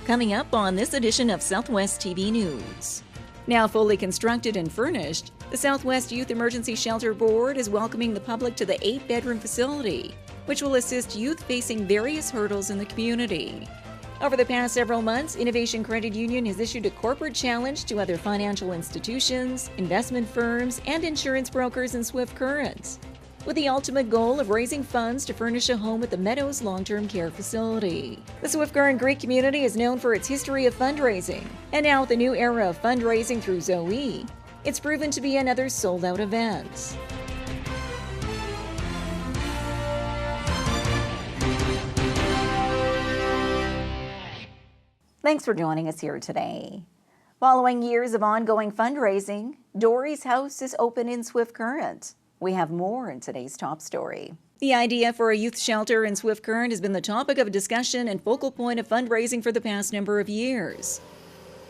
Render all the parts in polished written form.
Coming up on this edition of Southwest TV News. Now fully constructed and furnished, the Southwest Youth Emergency Shelter Board is welcoming the public to the 8-bedroom facility, which will assist youth facing various hurdles in the community. Over the past several months, Innovation Credit Union has issued a corporate challenge to other financial institutions, investment firms, and insurance brokers in Swift Current, with the ultimate goal of raising funds to furnish a home at the Meadows long-term care facility. The Zoe Greek community is known for its history of fundraising, and now with the new era of fundraising through Zoe, it's proven to be another sold-out event. Thanks for joining us here today. Following years of ongoing fundraising, Dory's house is open in Swift Current. We have more in today's top story. The idea for a youth shelter in Swift Current has been the topic of discussion and focal point of fundraising for the past number of years.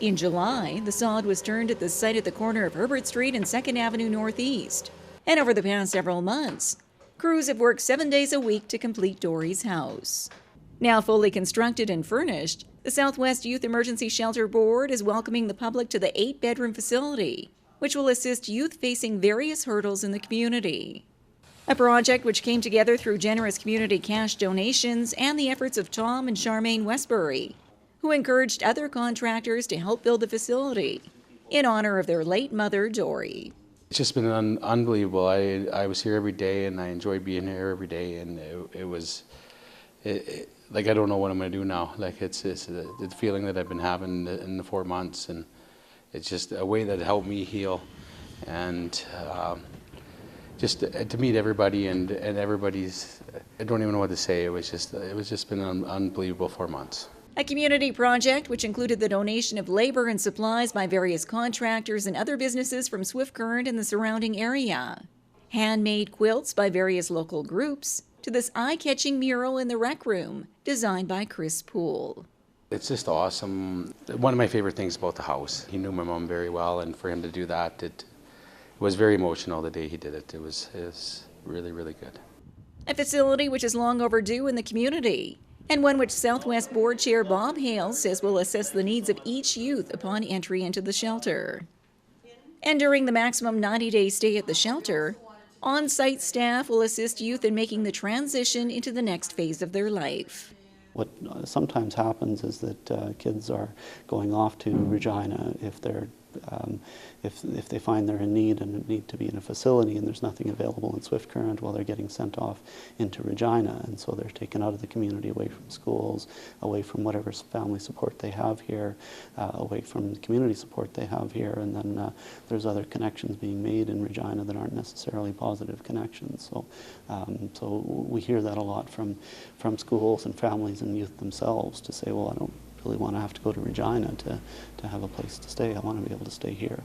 In July, the sod was turned at the site at the corner of Herbert Street and 2nd Avenue Northeast. And over the past several months, crews have worked 7 days a week to complete Dory's house. Now fully constructed and furnished, the Southwest Youth Emergency Shelter Board is welcoming the public to the 8-bedroom facility, which will assist youth facing various hurdles in the community. A project which came together through generous community cash donations and the efforts of Tom and Charmaine Westbury, who encouraged other contractors to help build the facility in honor of their late mother, Dory. It's just been unbelievable. I was here every day and I enjoyed being here every day, and like I don't know what I'm going to do now. Like it's the feeling that I've been having in the 4 months, and it's just a way that helped me heal, and just to meet everybody and everybody's, I don't even know what to say. It was just been an unbelievable 4 months. A community project which included the donation of labor and supplies by various contractors and other businesses from Swift Current and the surrounding area. Handmade quilts by various local groups, to this eye-catching mural in the rec room designed by Chris Poole. It's just awesome. One of my favorite things about the house, he knew my mom very well, and for him to do that, it was very emotional the day he did it. It was really, really good. A facility which is long overdue in the community, and one which Southwest Board Chair Bob Hale says will assess the needs of each youth upon entry into the shelter. And during the maximum 90-day stay at the shelter, on-site staff will assist youth in making the transition into the next phase of their life. What sometimes happens is that kids are going off to Regina if they're if they find they're in need and need to be in a facility and there's nothing available in Swift Current, well, they're getting sent off into Regina, and so they're taken out of the community, away from schools, away from whatever family support they have here, away from the community support they have here, and then there's other connections being made in Regina that aren't necessarily positive connections. So, so we hear that a lot from schools and families and youth themselves to say, well, I don't really want to have to go to Regina to have a place to stay. I want to be able to stay here.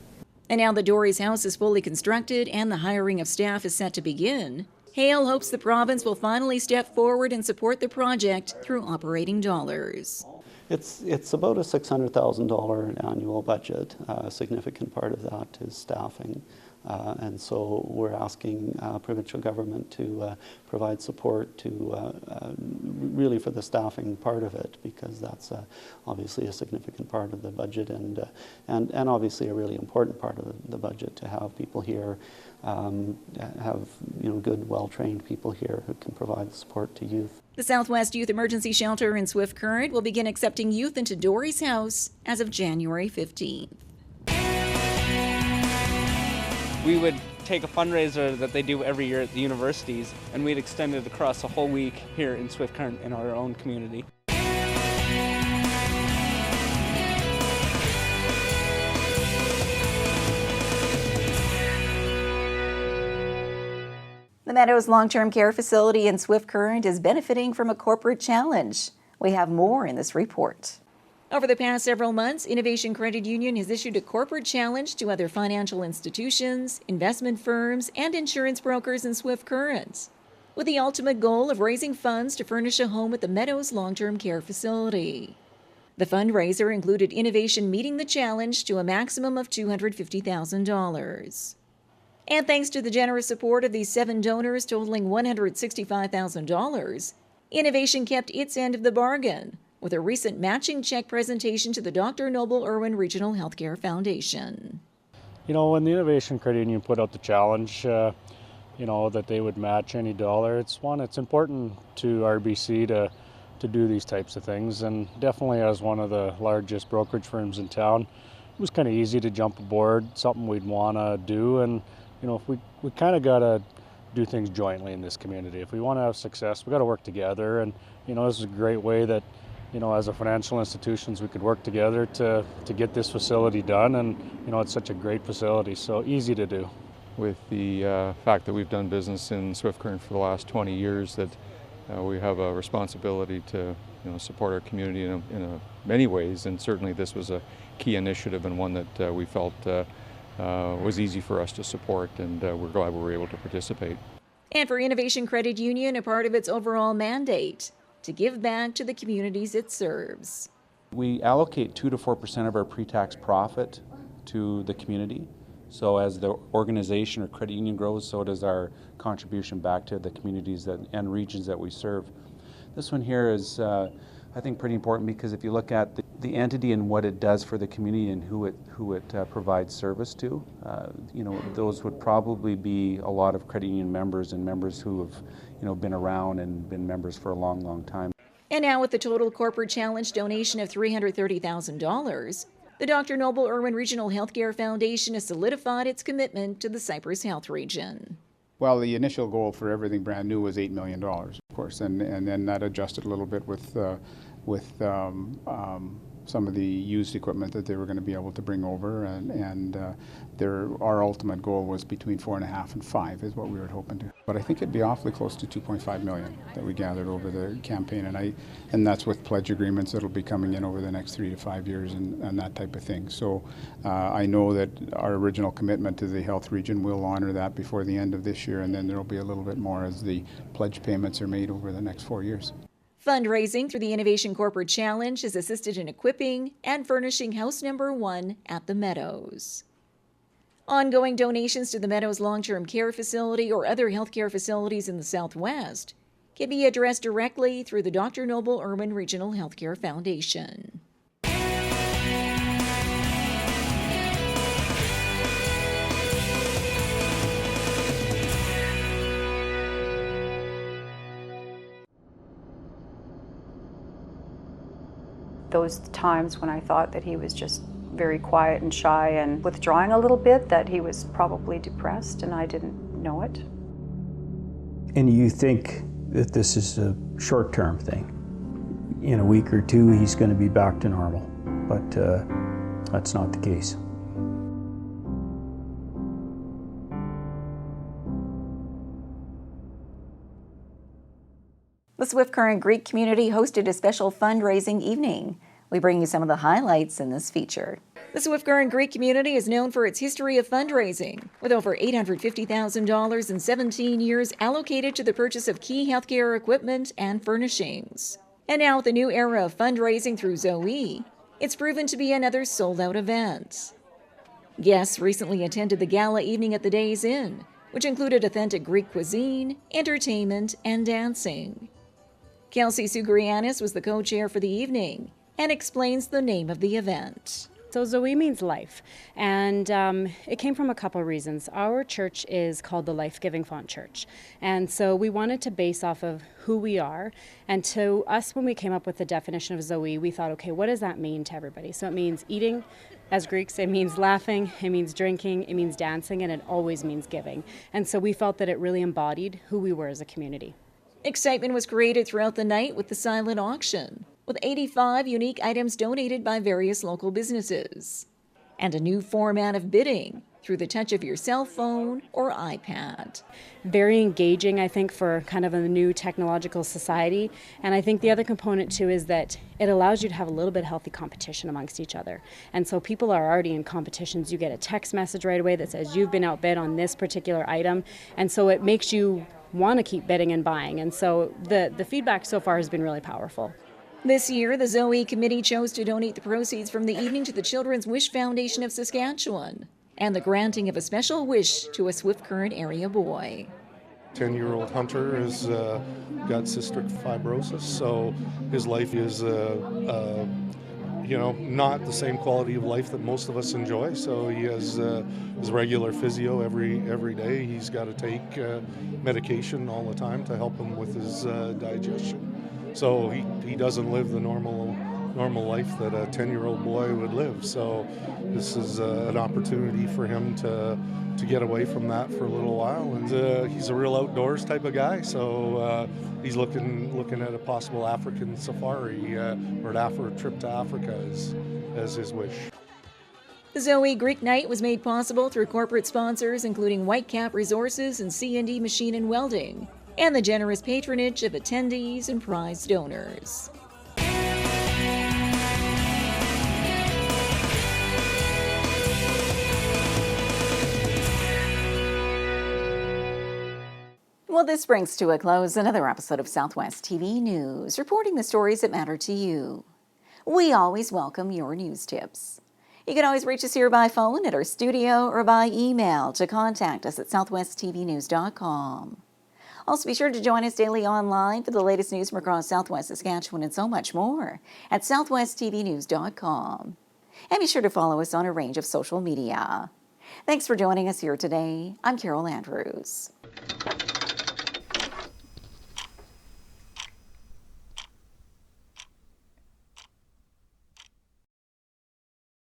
And now that Dory's house is fully constructed and the hiring of staff is set to begin, Hale hopes the province will finally step forward and support the project through operating dollars. It's about a $600,000 annual budget. A significant part of that is staffing. And so we're asking provincial government to provide support to really for the staffing part of it, because that's obviously a significant part of the budget, and obviously a really important part of the budget, to have people here, have good, well-trained people here who can provide the support to youth. The Southwest Youth Emergency Shelter in Swift Current will begin accepting youth into Dory's house as of January 15th. We would take a fundraiser that they do every year at the universities, and we'd extend it across a whole week here in Swift Current in our own community. The Meadows long-term care facility in Swift Current is benefiting from a corporate challenge. We have more in this report. Over the past several months, Innovation Credit Union has issued a corporate challenge to other financial institutions, investment firms, and insurance brokers in Swift Current, with the ultimate goal of raising funds to furnish a home at the Meadows long-term care facility. The fundraiser included Innovation meeting the challenge to a maximum of $250,000. And thanks to the generous support of these 7 donors totaling $165,000, Innovation kept its end of the bargain with a recent matching check presentation to the Dr. Noble Irwin Regional Healthcare Foundation. You know, when the Innovation Credit Union put out the challenge, you know, that they would match any dollar, it's important to RBC to do these types of things, and definitely as one of the largest brokerage firms in town, it was kind of easy to jump aboard, something we'd want to do, and you know, we kind of got to do things jointly in this community. If we want to have success, we got to work together, and you know, this is a great way that, you know, as a financial institutions, we could work together to get this facility done, and you know, it's such a great facility, so easy to do. With the fact that we've done business in Swift Current for the last 20 years, that we have a responsibility to, you know, support our community in many ways, and certainly this was a key initiative and one that we felt was easy for us to support, and we're glad we were able to participate. And for Innovation Credit Union, a part of its overall mandate, to give back to the communities it serves. We allocate 2 to 4% of our pre-tax profit to the community. So as the organization or credit union grows, so does our contribution back to the communities and regions that we serve. This one here is, I think, pretty important because if you look at the entity and what it does for the community and who it provides service to, you know, those would probably be a lot of credit union members and members who have, you know, been around and been members for a long, long time. And now with the total corporate challenge donation of $330,000, the Dr. Noble Irwin Regional Healthcare Foundation has solidified its commitment to the Cypress Health region. Well, the initial goal for everything brand new was $8 million, of course, and then that adjusted a little bit with some of the used equipment that they were going to be able to bring over, and our ultimate goal was between 4.5 and 5 is what we were hoping to. But I think it'd be awfully close to 2.5 million that we gathered over the campaign, and that's with pledge agreements that'll be coming in over the next 3 to 5 years and that type of thing. So I know that our original commitment to the health region will honor that before the end of this year, and then there'll be a little bit more as the pledge payments are made over the next 4 years. Fundraising through the Innovation Corporate Challenge has assisted in equipping and furnishing house number 1 at the Meadows. Ongoing donations to the Meadows long-term care facility or other healthcare facilities in the Southwest can be addressed directly through the Dr. Noble Irwin Regional Healthcare Foundation. Those times when I thought that he was just very quiet and shy and withdrawing a little bit, that he was probably depressed and I didn't know it. And you think that this is a short-term thing. In a week or two, he's going to be back to normal, but that's not the case. The Swift Current Greek community hosted a special fundraising evening. We bring you some of the highlights in this feature. The Swift Current Greek community is known for its history of fundraising, with over $850,000 in 17 years allocated to the purchase of key healthcare equipment and furnishings. And now with the new era of fundraising through Zoe, it's proven to be another sold-out event. Guests recently attended the gala evening at the Days Inn, which included authentic Greek cuisine, entertainment, and dancing. Kelsey Sugrianis was the co-chair for the evening and explains the name of the event. So Zoe means life, and it came from a couple reasons. Our church is called the Life-Giving Font Church, and so we wanted to base off of who we are, and to us, when we came up with the definition of Zoe, we thought, okay, what does that mean to everybody? So it means eating. As Greeks, it means laughing, it means drinking, it means dancing, and it always means giving. And so we felt that it really embodied who we were as a community. Excitement was created throughout the night with the silent auction, with 85 unique items donated by various local businesses, and a new format of bidding through the touch of your cell phone or iPad. Very engaging, I think, for kind of a new technological society. And I think the other component, too, is that it allows you to have a little bit healthy competition amongst each other. And so people are already in competitions. You get a text message right away that says you've been outbid on this particular item. And so it makes you want to keep bidding and buying. And so the feedback so far has been really powerful. This year, the Zoe Committee chose to donate the proceeds from the evening to the Children's Wish Foundation of Saskatchewan and the granting of a special wish to a Swift Current area boy. 10-year-old Hunter has got cystic fibrosis, so his life is not the same quality of life that most of us enjoy. So he has his regular physio every day. He's got to take medication all the time to help him with his digestion. So he doesn't live the normal life that a 10-year-old boy would live. So this is an opportunity for him to get away from that for a little while. And he's a real outdoors type of guy, so he's looking at a possible African safari or a trip to Africa as his wish. The Zoe Greek night was made possible through corporate sponsors including Whitecap Resources and C&D Machine and Welding, and the generous patronage of attendees and prize donors. Well, this brings to a close another episode of Southwest TV News, reporting the stories that matter to you. We always welcome your news tips. You can always reach us here by phone at our studio or by email to contact us at southwesttvnews.com. Also, be sure to join us daily online for the latest news from across Southwest Saskatchewan and so much more at southwesttvnews.com. And be sure to follow us on a range of social media. Thanks for joining us here today. I'm Carol Andrews.